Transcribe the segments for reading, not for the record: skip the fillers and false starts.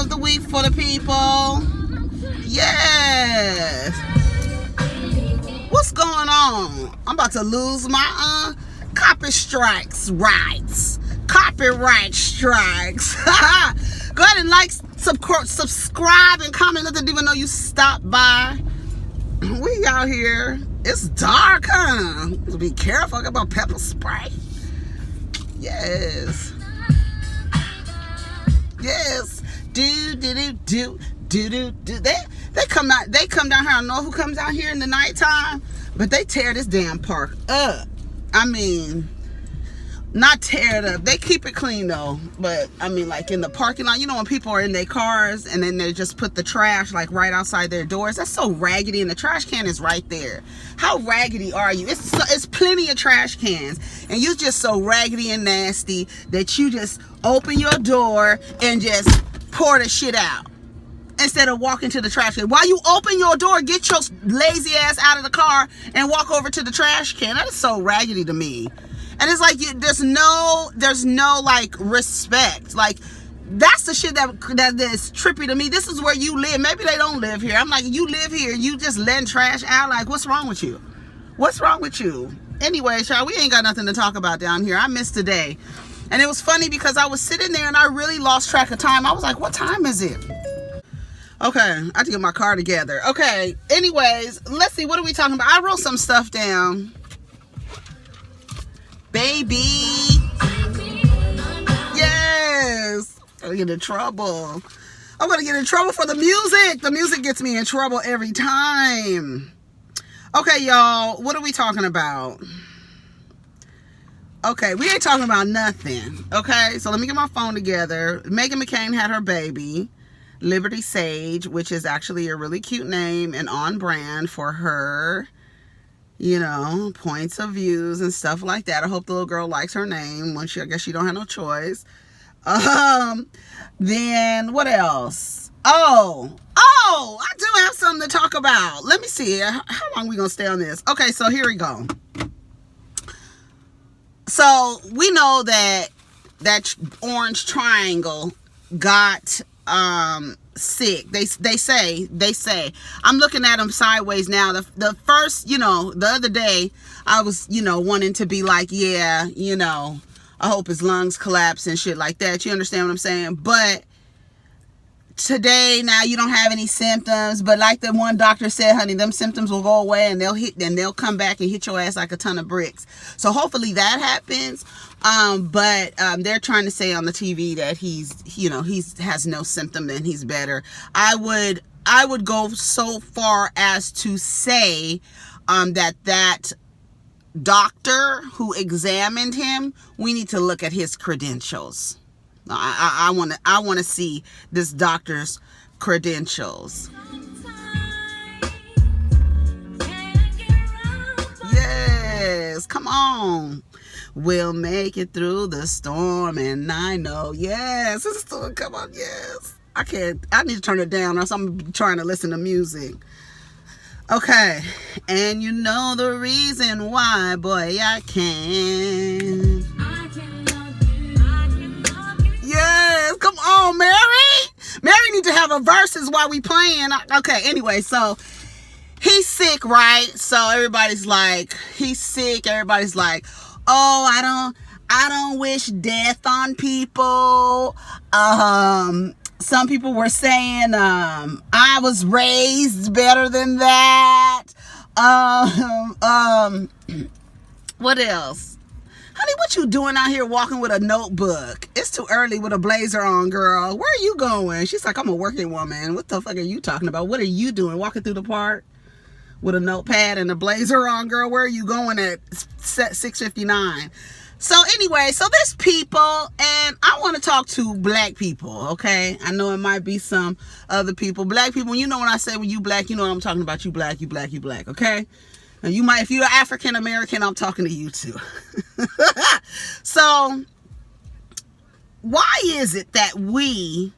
of the week for the people. Yes. What's going on? I'm about to lose my copyright strikes. Go ahead and like, subscribe, and comment. Let them even know you stopped by. We out here. It's dark, huh? Be careful about pepper spray. Yes. Yes. Do. They come down here. I don't know who comes out here in the nighttime, but they tear this damn park up. I mean, not tear it up. They keep it clean though. But I mean, like in the parking lot, you know, when people are in their cars and then they just put the trash like right outside their doors. That's so raggedy, and the trash can is right there. How raggedy are you? It's plenty of trash cans, and you just so raggedy and nasty that you just open your door and just pour the shit out instead of walking to the trash can. While you open your door, get your lazy ass out of the car and walk over to the trash can. That is so raggedy to me. And it's like there's no like respect. Like that's the shit that is trippy to me. This is where you live. Maybe they don't live here. I'm like, you live here, you just letting trash out. Like, what's wrong with you? What's wrong with you? Anyway, y'all, we ain't got nothing to talk about down here. I missed today. And it was funny because I was sitting there and I really lost track of time. I was like, what time is it? Okay, I have to get my car together. Okay, anyways, let's see. What are we talking about? I wrote some stuff down. Baby. Yes. I'm gonna get in trouble. I'm gonna get in trouble for the music. The music gets me in trouble every time. Okay, y'all. What are we talking about? Okay, we ain't talking about nothing. Okay, so let me get my phone together. Meghan McCain had her baby, Liberty Sage, which is actually a really cute name and on brand for her, you know, points of views and stuff like that. I hope the little girl likes her name. I guess she don't have no choice. Then what else? Oh, I do have something to talk about. Let me see. How long we gonna stay on this? Okay, so here we go. So we know that orange triangle got sick. They say I'm looking at him sideways now. The first, you know, the other day I was, you know, wanting to be like, yeah, you know, I hope his lungs collapse and shit like that. You understand what I'm saying? But today, now you don't have any symptoms, but like the one doctor said, honey, them symptoms will go away and they'll come back and hit your ass like a ton of bricks. So hopefully that happens. But they're trying to say on the TV that he has no symptom and he's better. I would go so far as to say that doctor who examined him, we need to look at his credentials. I want to see this doctor's credentials. Yes, come on. We'll make it through the storm, and I know. Yes, this is still, come on. Yes, I need to turn it down, or else I'm trying to listen to music. Okay, and you know the reason why, boy, I can. Yes, come on, Mary. Mary need to have a verses while we playing. Okay, anyway, so he's sick, right? So everybody's like, he's sick. Everybody's like, oh, I don't wish death on people. Some people were saying, I was raised better than that. What else? Honey, what you doing out here walking with a notebook? It's too early with a blazer on, girl. Where are you going? She's like, I'm a working woman. What the fuck are you talking about? What are you doing? Walking through the park with a notepad and a blazer on, girl? Where are you going at 6:59? So anyway, so there's people, and I want to talk to black people, okay? I know it might be some other people. Black people, you know when I say when you black, you know what I'm talking about. You black, okay? And you might, if you're African American, I'm talking to you too. So, why is it that we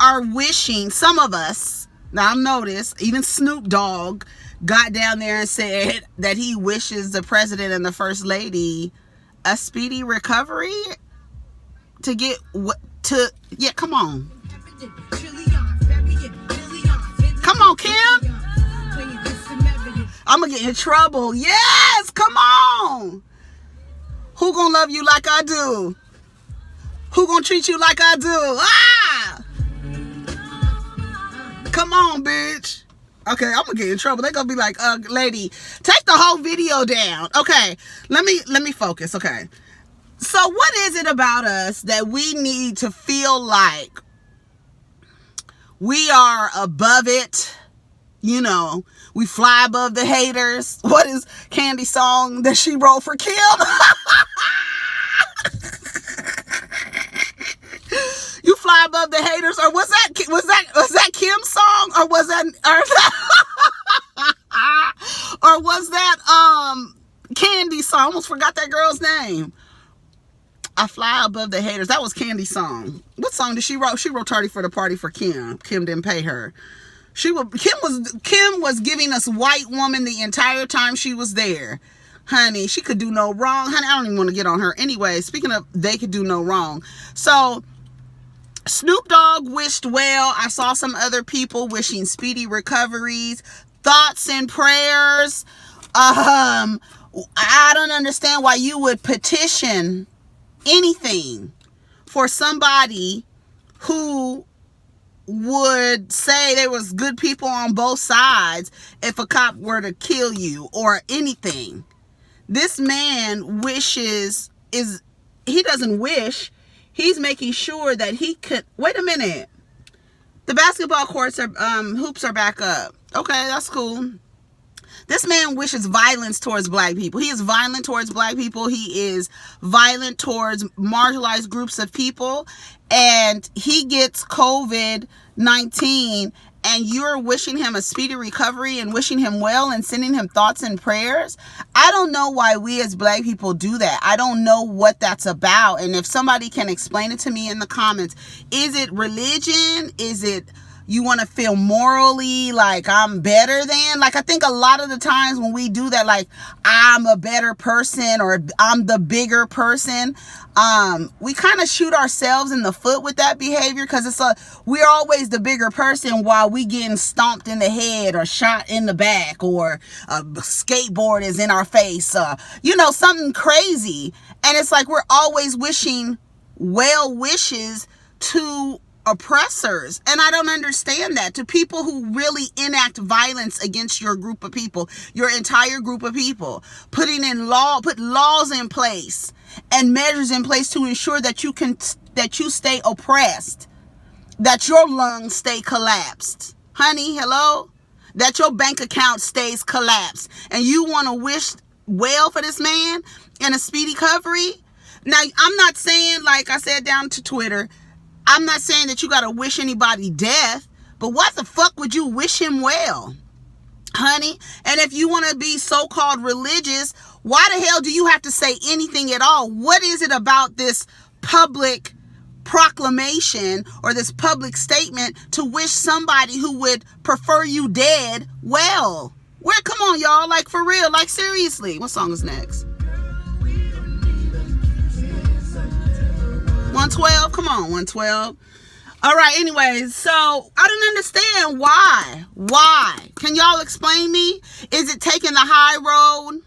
are wishing, some of us, now I've noticed, even Snoop Dogg got down there and said that he wishes the president and the first lady a speedy recovery to to, yeah, come on. Come on, Kim. I'm gonna get in trouble. Yes, come on. Who gonna love you like I do? Who gonna treat you like I do? Ah! Come on, bitch. Okay, I'm gonna get in trouble. They're gonna be like, lady, take the whole video down. Okay, let me focus. Okay. So what is it about us that we need to feel like we are above it? You know, we fly above the haters. What is Candy's song that she wrote for Kim? You fly above the haters, or was that Kim's song, or was that Candy's song? I almost forgot that girl's name. I fly above the haters. That was Candy's song. What song did she wrote? She wrote "Tardy for the Party" for Kim. Kim didn't pay her. Kim was giving us white woman the entire time she was there. Honey, she could do no wrong. Honey, I don't even want to get on her. Anyway, speaking of they could do no wrong. So Snoop Dogg wished well. I saw some other people wishing speedy recoveries, thoughts and prayers. I don't understand why you would petition anything for somebody who would say there was good people on both sides if a cop were to kill you or anything. This man he doesn't wish, he's making sure that he could. Wait a minute, the basketball courts are hoops are back up. Okay, that's cool. This man wishes violence towards black people. He is violent towards black people. He is violent towards marginalized groups of people. And he gets COVID-19, and you're wishing him a speedy recovery and wishing him well and sending him thoughts and prayers. I don't know why we as black people do that. I don't know what that's about. And if somebody can explain it to me in the comments, is it religion? Is it you want to feel morally like I'm better than? Like, I think a lot of the times when we do that, like I'm a better person or I'm the bigger person, we kind of shoot ourselves in the foot with that behavior, because we're always the bigger person while we getting stomped in the head or shot in the back, or a skateboard is in our face, something crazy. And it's like we're always wishing well wishes to oppressors. And I don't understand that. To people who really enact violence against your group of people, your entire group of people, put laws in place and measures in place to ensure that you stay oppressed, that your lungs stay collapsed. Honey, hello? That your bank account stays collapsed. And you want to wish well for this man and a speedy recovery? Now, I'm not saying, like I said down to Twitter, I'm not saying that you got to wish anybody death, but what the fuck would you wish him well, honey? And if you want to be so-called religious, why the hell do you have to say anything at all? What is it about this public proclamation or this public statement to wish somebody who would prefer you dead well? Come on, y'all, like for real, like seriously. What song is next? 112? Come on, 112. All right, anyways, so I don't understand why. Why? Can y'all explain me? Is it taking the high road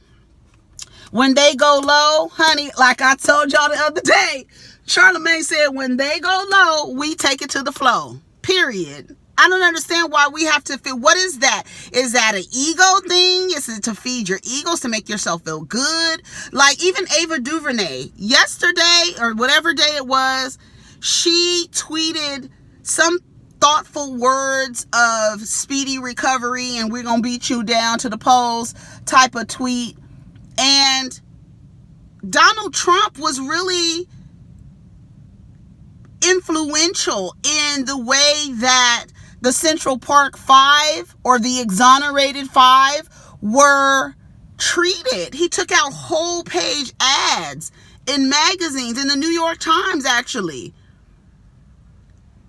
when they go low? Honey, like I told y'all the other day, Charlamagne said when they go low, we take it to the flow. Period. I don't understand why we have to feel. What is that? Is that an ego thing? Is it to feed your egos, to make yourself feel good? Like even Ava DuVernay, yesterday or whatever day it was, she tweeted some thoughtful words of speedy recovery and we're going to beat you down to the polls type of tweet. And Donald Trump was really influential in the way that the Central Park Five or the exonerated five were treated. He took out whole page ads in magazines, in the New York Times actually,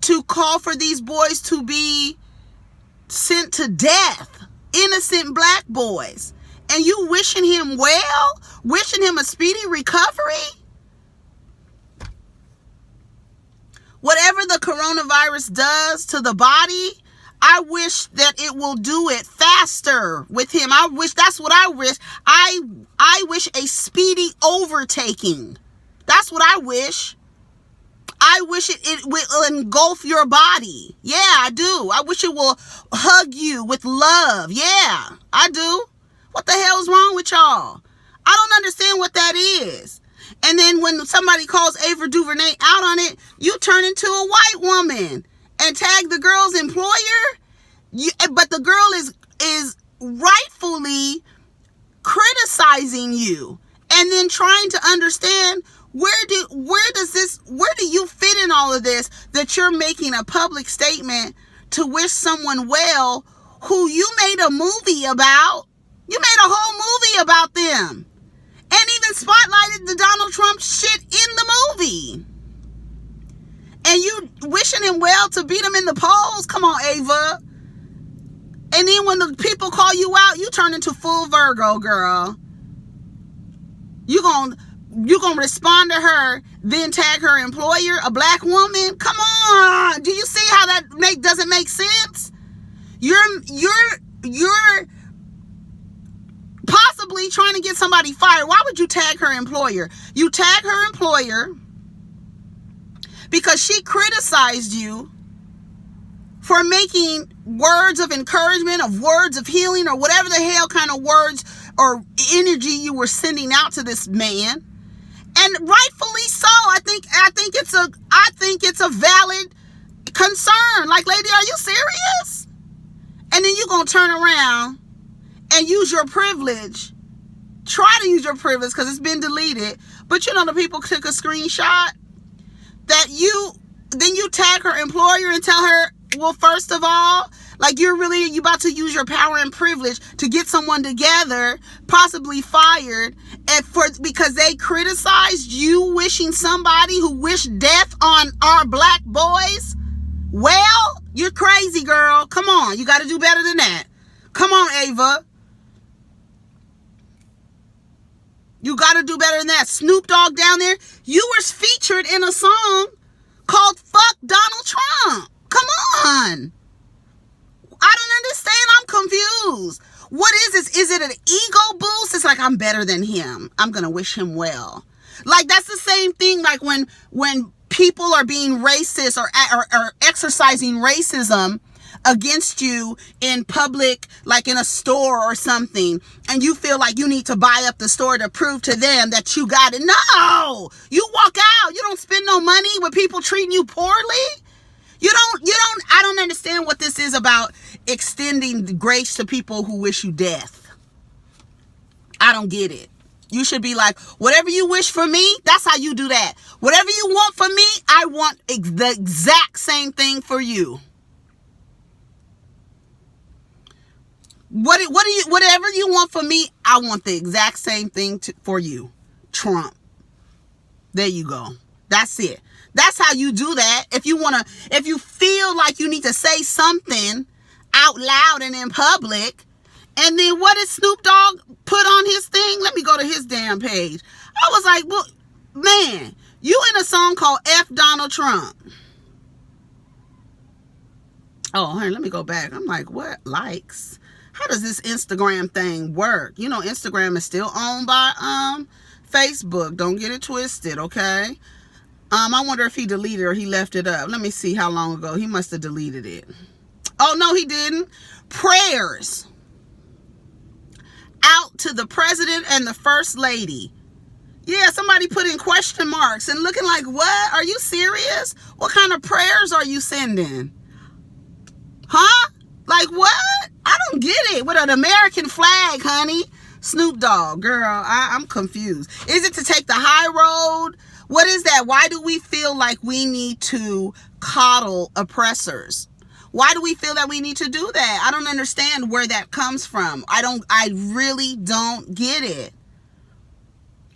to call for these boys to be sent to death. Innocent black boys. And you wishing him well? Wishing him a speedy recovery? What coronavirus does to the body, I wish that it will do it faster with him. I wish, that's what I wish. I wish a speedy overtaking. That's what I wish. I wish it will engulf your body. Yeah, I do. I wish it will hug you with love. Yeah, I do. What the hell's wrong with y'all? I don't understand what that is. And then when somebody calls Ava Duvernay out on it, you turn into a white woman and tag the girl's employer. But the girl is rightfully criticizing you and then trying to understand where do you fit in all of this, that you're making a public statement to wish someone well who you made a movie about. You made a whole movie about them and even spotlighted the Donald Trump shit in the movie. And you wishing him well to beat him in the polls? Come on, Ava. And then when the people call you out, you turn into full Virgo, girl. You gonna respond to her, then tag her employer, a black woman? Come on. Do you see how that doesn't make sense? You're possibly trying to get somebody fired. Why would you tag her employer? You tag her employer because she criticized you for making words of encouragement, of words of healing, or whatever the hell kind of words or energy you were sending out to this man. And rightfully so. I think it's a valid concern. Like, lady, are you serious? And then you're gonna turn around and use your privilege. Try to use your privilege because it's been deleted. But you know, the people took a screenshot that then you tag her employer and tell her, well, first of all, like, you about to use your power and privilege to get someone together, possibly fired, because they criticized you wishing somebody who wished death on our black boys. Well, you're crazy, girl. Come on, you got to do better than that. Come on, Ava. You got to do better than that. Snoop Dogg down there, you were featured in a song called Fuck Donald Trump. Come on. I don't understand. I'm confused. What is this? Is it an ego boost? It's like, I'm better than him. I'm going to wish him well. Like, that's the same thing like when people are being racist or exercising racism against you in public, like in a store or something, and you feel like you need to buy up the store to prove to them that you got it. No! You walk out. You don't spend no money with people treating you poorly. I don't understand what this is about extending grace to people who wish you death. I don't get it. You should be like, whatever you wish for me, that's how you do that. Whatever you want for me, I want the exact same thing for you. Whatever you want for me, I want the exact same thing for you. Trump. There you go. That's it. That's how you do that. If you feel like you need to say something out loud and in public, and then what did Snoop Dogg put on his thing? Let me go to his damn page. I was like, well, man, you in a song called F Donald Trump. Oh, hey, let me go back. I'm like, what? Likes? How does this Instagram thing work? You know, Instagram is still owned by Facebook. Don't get it twisted, okay? I wonder if he deleted or he left it up. Let me see how long ago. He must have deleted it. Oh, no, he didn't. Prayers out to the president and the first lady. Yeah, somebody put in question marks and looking like, what? Are you serious? What kind of prayers are you sending? Huh? Like, what? I don't get it. With an American flag, honey. Snoop Dogg, girl, I'm confused. Is it to take the high road? What is that? Why do we feel like we need to coddle oppressors? Why do we feel that we need to do that? I don't understand where that comes from. I really don't get it.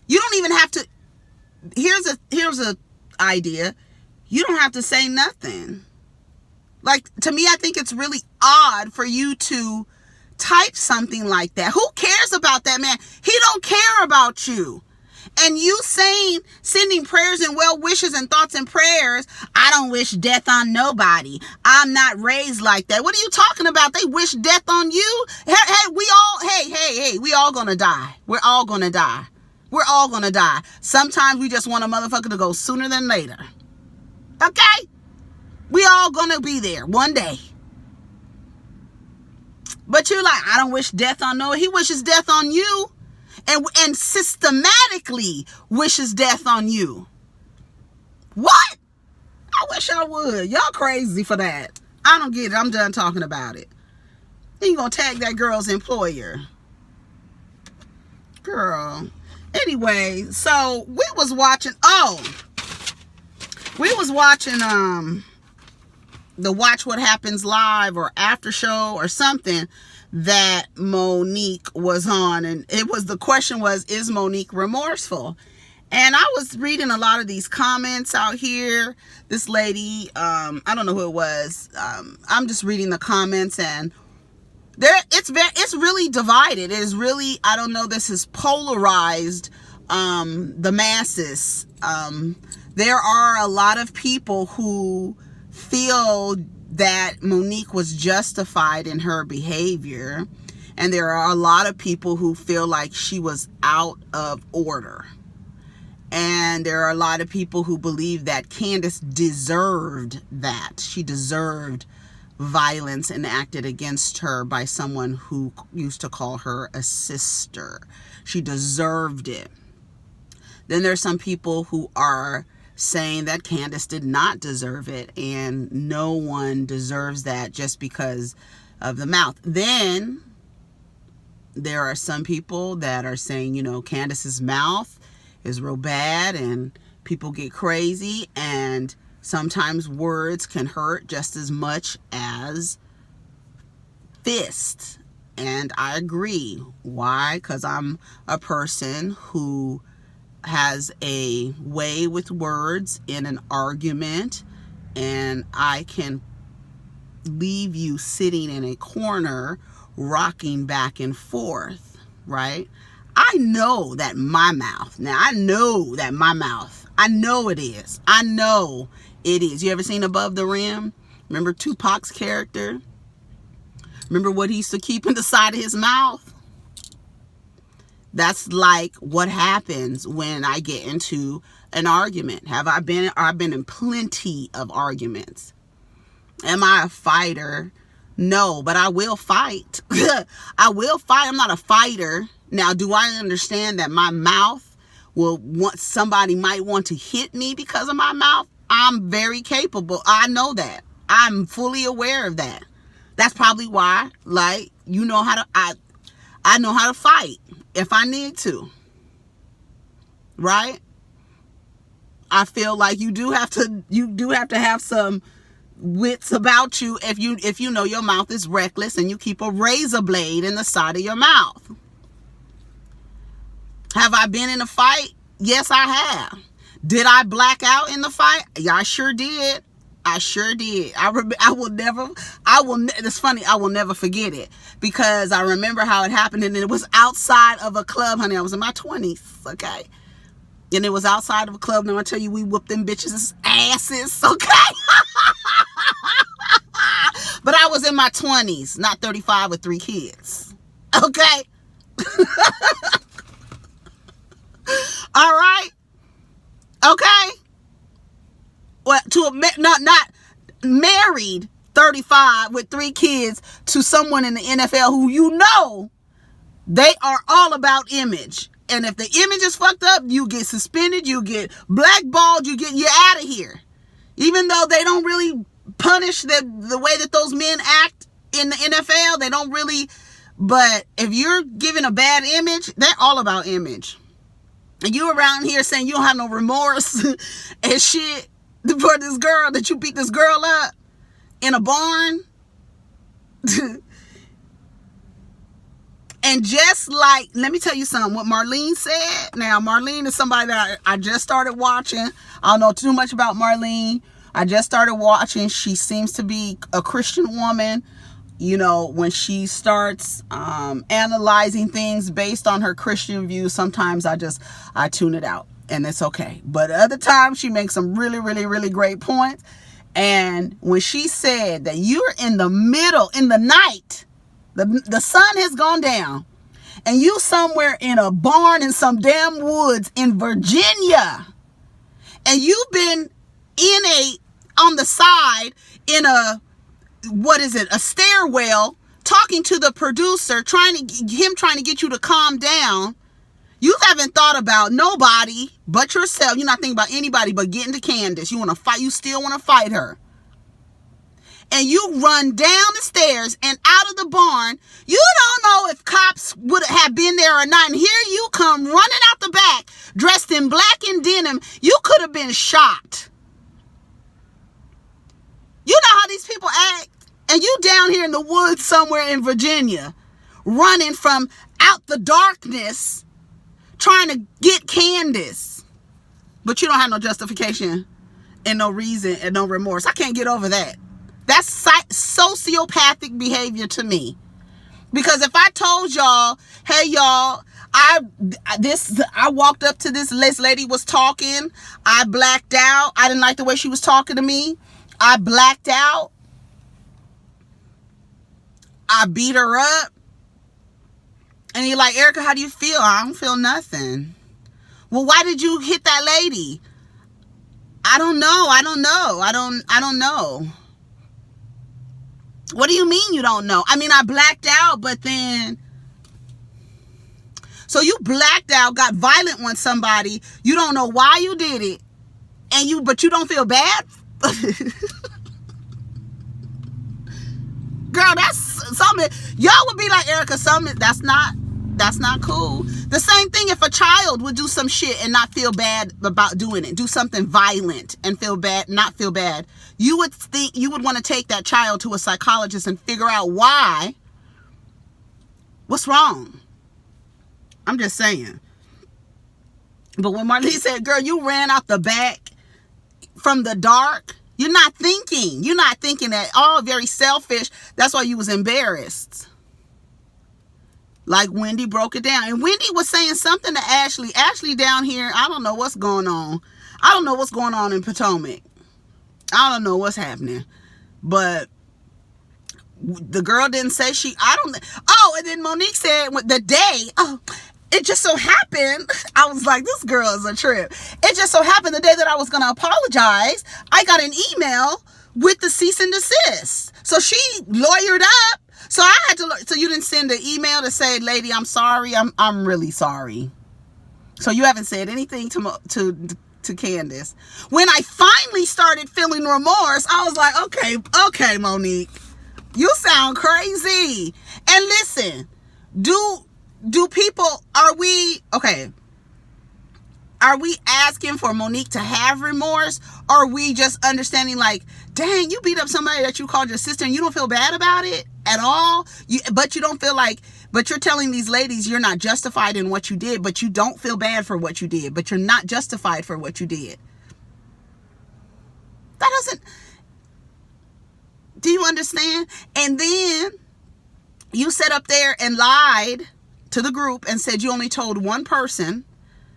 You don't even have to. Here's a idea. You don't have to say nothing. Like, to me, I think it's really odd for you to type something like that. Who cares about that man? He don't care about you. And you sending prayers and well wishes and thoughts and prayers. I don't wish death on nobody. I'm not raised like that. What are you talking about? They wish death on you? Hey, we all gonna die. We're all gonna die. We're all gonna die. Sometimes we just want a motherfucker to go sooner than later. Okay? We all gonna be there one day. But you're like, I don't wish death on no. He wishes death on you. And systematically wishes death on you. What? I wish I would. Y'all crazy for that. I don't get it. I'm done talking about it. Then you gonna tag that girl's employer. Girl. Anyway, so we was watching the Watch What Happens Live or after show or something that Monique was on, and the question was, is Monique remorseful? And I was reading a lot of these comments out here. This lady, I don't know who it was. I'm just reading the comments, and it's really divided. It is really, I don't know, this is polarized the masses. There are a lot of people who feel that Monique was justified in her behavior, and there are a lot of people who feel like she was out of order, and there are a lot of people who believe that Candace deserved that. She deserved violence enacted against her by someone who used to call her a sister. She deserved it. Then there's some people who are saying that Candace did not deserve it, and no one deserves that just because of the mouth. Then there are some people that are saying, you know, Candace's mouth is real bad and people get crazy, and sometimes words can hurt just as much as fists. And I agree. Why? Because I'm a person who has a way with words in an argument, and I can leave you sitting in a corner rocking back and forth, right? I know that my mouth, I know it is. I know it is. You ever seen Above the Rim? Remember Tupac's character? Remember what he used to keep in the side of his mouth? That's like what happens when I get into an argument. I've been in plenty of arguments. Am I a fighter? No, but I will fight. I will fight. I'm not a fighter. Now, do I understand that my mouth somebody might want to hit me because of my mouth? I'm very capable. I know that. I'm fully aware of that. That's probably why, I know how to fight if I need to, right? I feel like you do have to have some wits about you if you know your mouth is reckless and you keep a razor blade in the side of your mouth. Have I been in a fight? Yes, I have. Did I black out in the fight? Yeah, I sure did. It's funny, I will never forget it, because I remember how it happened, and it was outside of a club, honey. I was in my 20s, okay? And it was outside of a club. Now I tell you, we whooped them bitches' asses, okay? But I was in my 20s, not 35 with 3 kids, okay? All right? Okay? Well, not married 35 with 3 kids to someone in the NFL who you know they are all about image. And if the image is fucked up, you get suspended, you get blackballed, you're out of here. Even though they don't really punish the way that those men act in the NFL, they don't really. But if you're giving a bad image, they're all about image. And you around here saying you don't have no remorse and shit for this girl, that you beat this girl up in a barn. And just like, let me tell you something, what Marlene said. Now, Marlene is somebody that I just started watching. I don't know too much about Marlene. I just started watching. She seems to be a Christian woman. you know, when she starts analyzing things based on her Christian views, sometimes I tune it out, and it's okay. But other times she makes some really, really, really great points. And when she said that you're in the middle, in the night, the sun has gone down, and you somewhere in a barn in some damn woods in Virginia, and you've been on the side in a stairwell, talking to the producer, trying to get you to calm down. You haven't thought about nobody but yourself. You're not thinking about anybody but getting to Candace. You want to fight. You still want to fight her. And you run down the stairs and out of the barn. You don't know if cops would have been there or not. And here you come running out the back, dressed in black and denim. You could have been shot. You know how these people act. And you down here in the woods somewhere in Virginia, running from out the darkness, trying to get Candace. But you don't have no justification and no reason and no remorse. I can't get over that. That's sociopathic behavior to me. Because if I told y'all, hey y'all, I walked up to this lady was talking, I blacked out, I didn't like the way she was talking to me, I blacked out, I beat her up, and you're like, Erica, how do you feel? I don't feel nothing. Well, why did you hit that lady? I don't know. I don't know. What do you mean you don't know? I mean, I blacked out, but then... So you blacked out, got violent with somebody. You don't know why you did it. But you don't feel bad? Girl, that's something. Y'all would be like, Erica, something that's not cool. The same thing if a child would do some shit and not feel bad about doing it. Do something violent and feel bad, not feel bad. You would think, you would want to take that child to a psychologist and figure out why. What's wrong? I'm just saying. But when Marlene said, girl, you ran out the back from the dark, you're not thinking. You're not thinking at all. Very selfish. That's why you was embarrassed. Like Wendy broke it down. And Wendy was saying something to Ashley. Ashley down here, I don't know what's going on. I don't know what's going on in Potomac. I don't know what's happening. But the girl didn't say and then Monique said the day, it just so happened, I was like, this girl is a trip. It just so happened the day that I was going to apologize, I got an email with the cease and desist. So she lawyered up. So I had to, so you didn't send an email to say, lady, I'm sorry. I'm really sorry. So you haven't said anything to Candace. When I finally started feeling remorse, I was like, okay, Monique, you sound crazy. And listen, do people, are we asking for Monique to have remorse? Or are we just understanding like, dang, you beat up somebody that you called your sister and you don't feel bad about it at all? But you don't feel like, but you're telling these ladies you're not justified in what you did, but you don't feel bad for what you did, but you're not justified for what you did. That doesn't, do you understand? And then you sat up there and lied to the group and said you only told one person.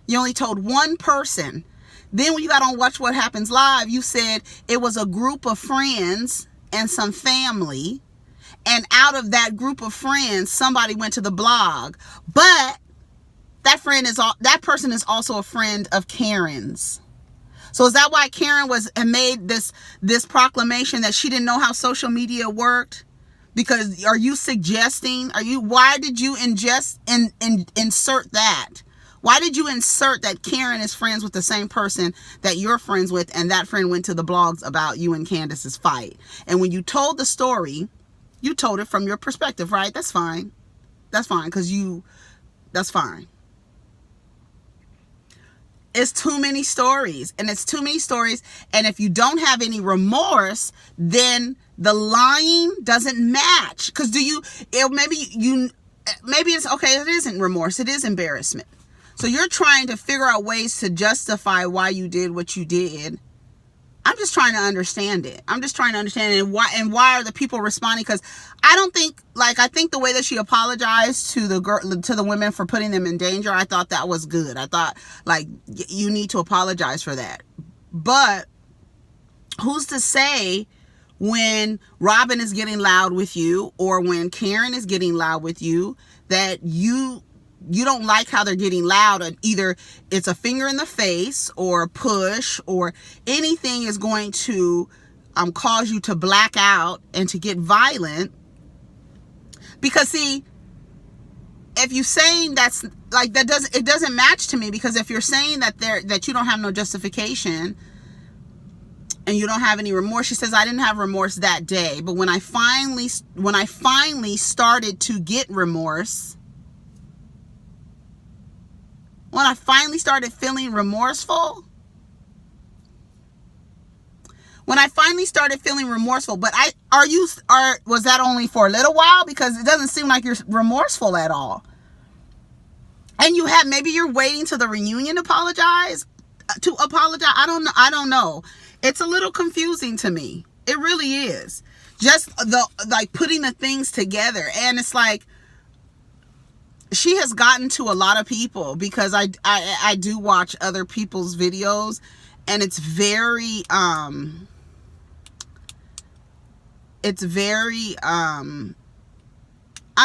You only told one person. Then when you got on Watch What Happens Live, you said it was a group of friends and some family. And out of that group of friends, somebody went to the blog. But that person is also a friend of Karen's. So is that why Karen made this proclamation that she didn't know how social media worked? Because why did you insert that? Why did you insert that Karen is friends with the same person that you're friends with, and that friend went to the blogs about you and Candace's fight? And when you told the story, you told it from your perspective, right? That's fine. That's fine, that's fine. It's too many stories, and and if you don't have any remorse, then the lying doesn't match. Because maybe it's okay, it isn't remorse, it is embarrassment. So you're trying to figure out ways to justify why you did what you did, I'm just trying to understand it. I'm just trying to understand it. And why are the people responding? Because I don't think, like, I think the way that she apologized to the women for putting them in danger, I thought that was good. I thought, like, you need to apologize for that. But who's to say when Robin is getting loud with you, or when Karen is getting loud with you, that you don't like how they're getting loud, and either it's a finger in the face or a push or anything is going to cause you to black out and to get violent. Because see, if you're saying that's like, it doesn't match to me, because if you're saying that you don't have no justification and you don't have any remorse, she says, I didn't have remorse that day, but when I finally started to get remorse, when I finally started feeling remorseful, but was that only for a little while? Because it doesn't seem like you're remorseful at all. And maybe you're waiting to the reunion to apologize. I don't know. It's a little confusing to me. It really is. Just putting the things together. And it's like, she has gotten to a lot of people, because I do watch other people's videos, and it's very I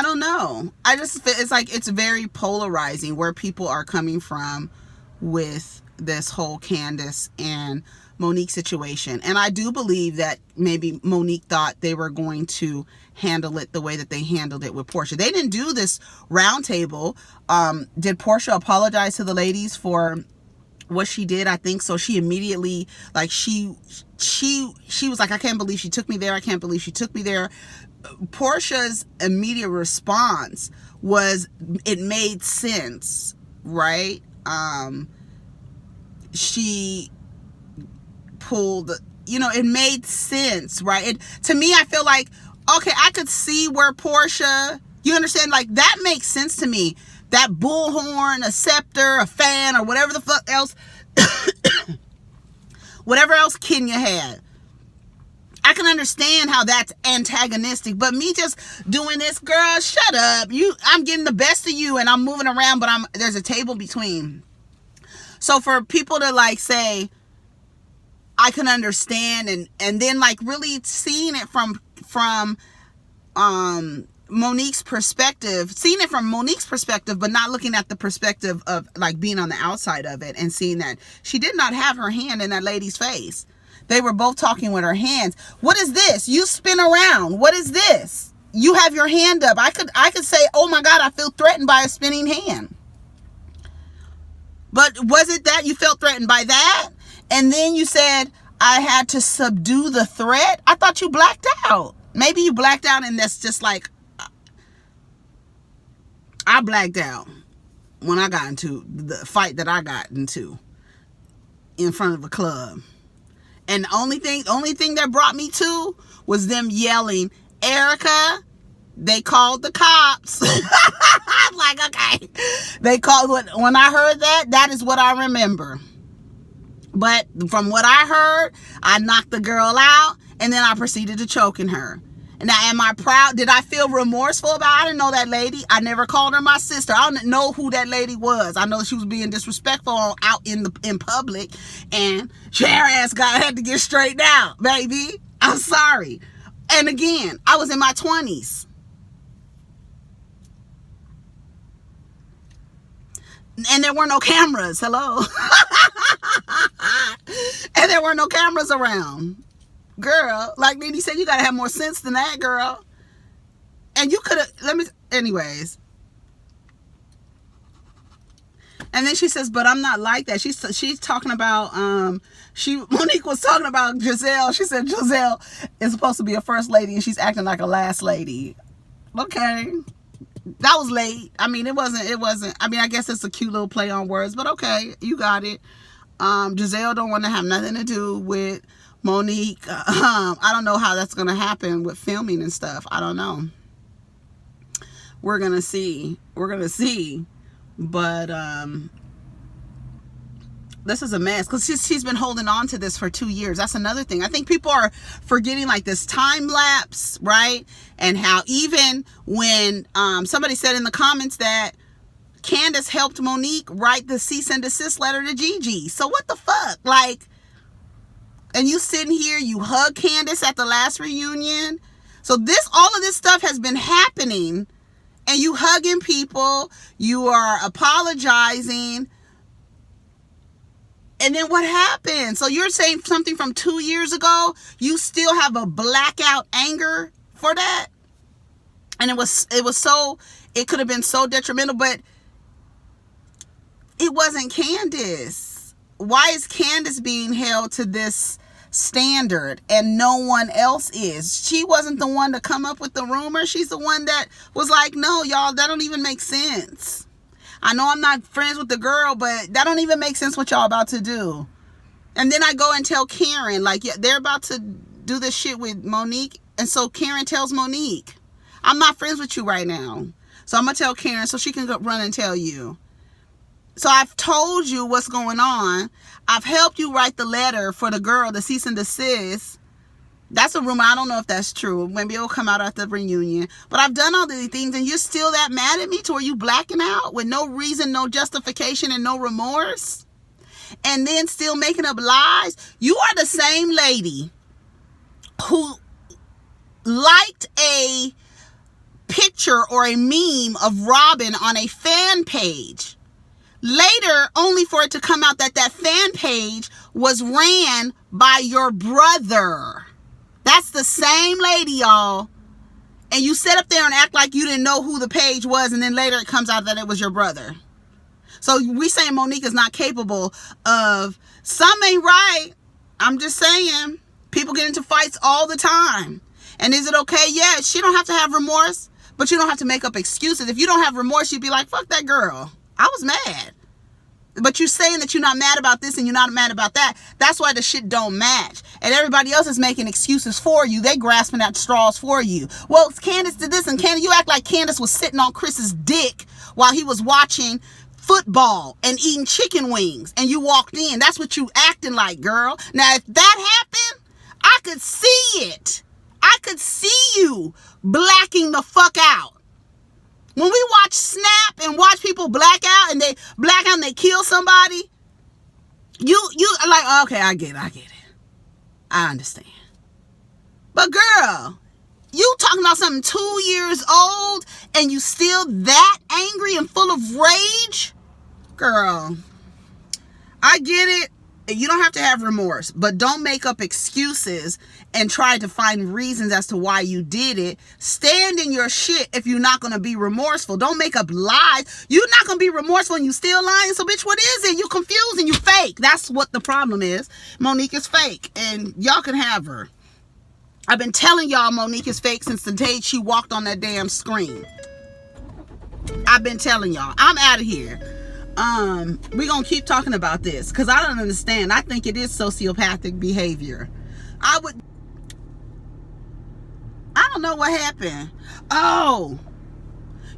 don't know. It's like, it's very polarizing where people are coming from with this whole Candace and Monique situation. And I do believe that maybe Monique thought they were going to handle it the way that they handled it with Portia. They didn't do this round table. Did Portia apologize to the ladies for what she did? I think so. She immediately, like, she was like, I can't believe she took me there. I can't believe she took me there. Portia's immediate response was, it made sense, right? She pulled, it made sense, right? To me, I feel like, okay, I could see where Portia, you understand, like, that makes sense to me. That bullhorn, a scepter, a fan, or whatever the fuck else, whatever else Kenya had. I can understand how that's antagonistic, but me just doing this, girl, shut up. I'm getting the best of you and I'm moving around, but there's a table between. So for people to like say, I can understand, and then like really seeing it from Monique's perspective, but not looking at the perspective of like being on the outside of it and seeing that she did not have her hand in that lady's face. They were both talking with her hands. What is this? You spin around. What is this? You have your hand up. I could say, oh my God, I feel threatened by a spinning hand. But was it that you felt threatened by that? And then you said, I had to subdue the threat? I thought you blacked out. Maybe you blacked out, and that's just like, I blacked out when I got into the fight that I got into in front of a club. And the only thing that brought me to was them yelling, Erica, they called the cops. I'm like, okay. They called, when I heard that is what I remember. But from what I heard, I knocked the girl out, and then I proceeded to choking her. Now, am I proud? Did I feel remorseful about it? I didn't know that lady. I never called her my sister. I don't know who that lady was. I know she was being disrespectful out in public, and her ass had to get straightened out, baby. I'm sorry. And again, I was in my 20s. And there were no cameras. Hello. And there were no cameras around. Girl, like Nene said, you gotta have more sense than that, girl. And you could have, anyways. And then she says, but I'm not like that. She's talking about, Monique was talking about Giselle. She said Giselle is supposed to be a first lady, and she's acting like a last lady. Okay. That was late. I mean, it wasn't, I mean, I guess it's a cute little play on words, but okay, you got it. Giselle don't want to have nothing to do with Monique. I don't know how that's going to happen with filming and stuff. I don't know. We're going to see. But This is a mess because she's been holding on to this for 2 years. That's another thing. I think people are forgetting like this time lapse, right? And how even when somebody said in the comments that Candace helped Monique write the cease and desist letter to Gigi. So what the fuck? Like, and you sitting here, you hug Candace at the last reunion. So all of this stuff has been happening, and you hugging people, you are apologizing. And then what happened? So you're saying something from 2 years ago, you still have a blackout anger for that? And it could have been so detrimental, but it wasn't Candace. Why is Candace being held to this standard and no one else is? She wasn't the one to come up with the rumor. She's the one that was like, no, y'all, that don't even make sense. I know I'm not friends with the girl, but that don't even make sense what y'all about to do. And then I go and tell Karen, like, yeah, they're about to do this shit with Monique. And so Karen tells Monique, I'm not friends with you right now. So I'm going to tell Karen so she can go run and tell you. So I've told you what's going on. I've helped you write the letter for the girl, the cease and desist. That's a rumor. I don't know if that's true. Maybe it'll come out at the reunion. But I've done all these things, and you're still that mad at me to where you blacking out with no reason, no justification, and no remorse? And then still making up lies? You are the same lady who liked a picture or a meme of Robin on a fan page. Later, only for it to come out that that fan page was ran by your brother. That's the same lady, y'all. And you sit up there and act like you didn't know who the page was, and then later it comes out that it was your brother. So we saying Monique is not capable of, some ain't right. I'm just saying, people get into fights all the time. And is it okay? Yeah, she don't have to have remorse, but you don't have to make up excuses. If you don't have remorse, you'd be like, fuck that girl. I was mad. But you're saying that you're not mad about this and you're not mad about that. That's why the shit don't match. And everybody else is making excuses for you. They grasping at straws for you. Well, Candace did this, and Candace, you act like Candace was sitting on Chris's dick while he was watching football and eating chicken wings, and you walked in. That's what you acting like, girl. Now, if that happened, I could see it. I could see you blacking the fuck out. When we watch Snap and watch people black out and they black out and they kill somebody, you are like, okay, I get it. I understand. But girl, you talking about something 2 years old and you still that angry and full of rage? Girl, I get it. You don't have to have remorse, but don't make up excuses and try to find reasons as to why you did it. Stand in your shit if you're not going to be remorseful. Don't make up lies. You're not going to be remorseful and you still lying. So bitch, what is it? You confused and you fake. That's what the problem is. Monique is fake and y'all can have her. I've been telling y'all Monique is fake since the day she walked on that damn screen. I've been telling y'all. I'm out of here. We're gonna keep talking about this because I don't understand. I think it is sociopathic behavior. I don't know what happened. Oh,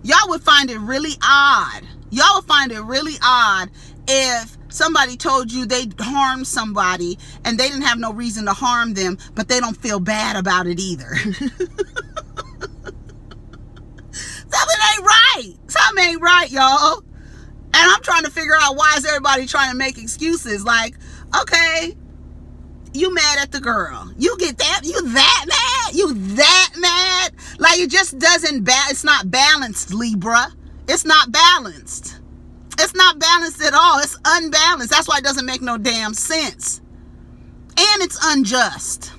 y'all would find it really odd. Y'all would find it really odd if somebody told you they harmed somebody and they didn't have no reason to harm them, but they don't feel bad about it either. Something ain't right. Something ain't right, y'all. And I'm trying to figure out why is everybody trying to make excuses. Like, okay, you mad at the girl. You get that? You that mad? You that mad? Like, it just doesn't, it's not balanced, Libra. It's not balanced. It's not balanced at all. It's unbalanced. That's why it doesn't make no damn sense. And it's unjust.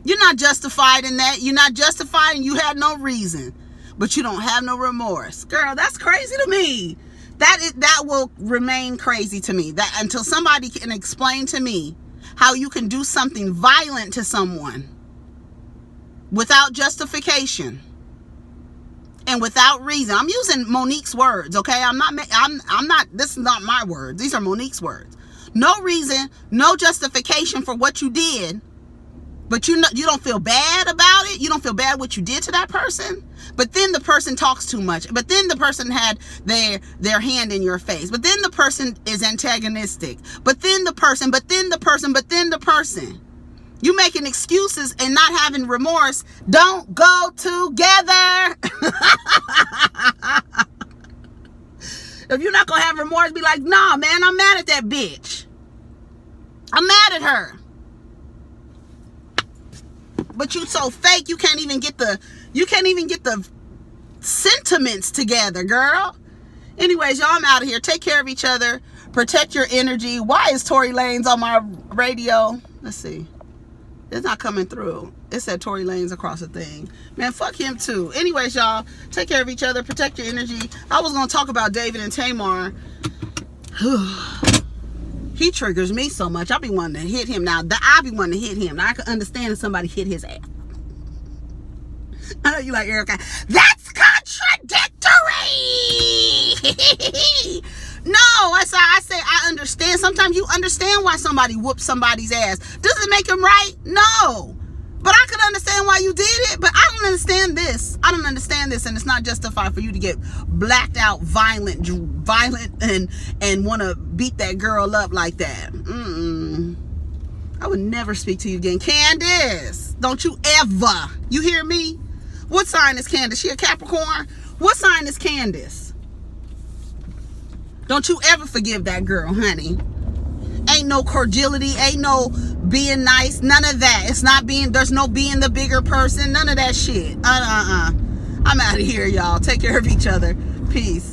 You're not justified in that. You're not justified and you had no reason. But you don't have no remorse. Girl, that's crazy to me. That will remain crazy to me. That until somebody can explain to me how you can do something violent to someone without justification and without reason. I'm using Monique's words, okay? I'm not, this is not my words. These are Monique's words. No reason, no justification for what you did. But you don't feel bad about it? You don't feel bad what you did to that person? but then the person talks too much, but then the person had their hand in your face, but then the person is antagonistic, but then the person. You making excuses and not having remorse don't go together. If you're not gonna have remorse, be like, nah, man, I'm mad at that bitch. I'm mad at her. But you so fake, you can't even get the sentiments together, girl. Anyways, y'all, I'm out of here. Take care of each other. Protect your energy. Why is Tory Lanez on my radio? Let's see. It's not coming through. It said Tory Lanez across the thing. Man, fuck him too. Anyways, y'all, take care of each other. Protect your energy. I was going to talk about David and Tamar. He triggers me so much. I be wanting to hit him. Now, I be wanting to hit him. Now, I can understand if somebody hit his ass. I know you like, Erica. That's contradictory. No, I say I understand. Sometimes you understand why somebody whoops somebody's ass. Does it make him right? No. But I could understand why you did it, but I don't understand this. I don't understand this, and it's not justified for you to get blacked out, violent, and want to beat that girl up like that. I would never speak to you again. Candace, don't you ever. You hear me? What sign is Candace? She a Capricorn? What sign is Candace? Don't you ever forgive that girl, honey. Ain't no cordiality, ain't no being nice, none of that. It's not being, there's no being the bigger person, none of that shit. I'm out of here, y'all. Take care of each other. Peace.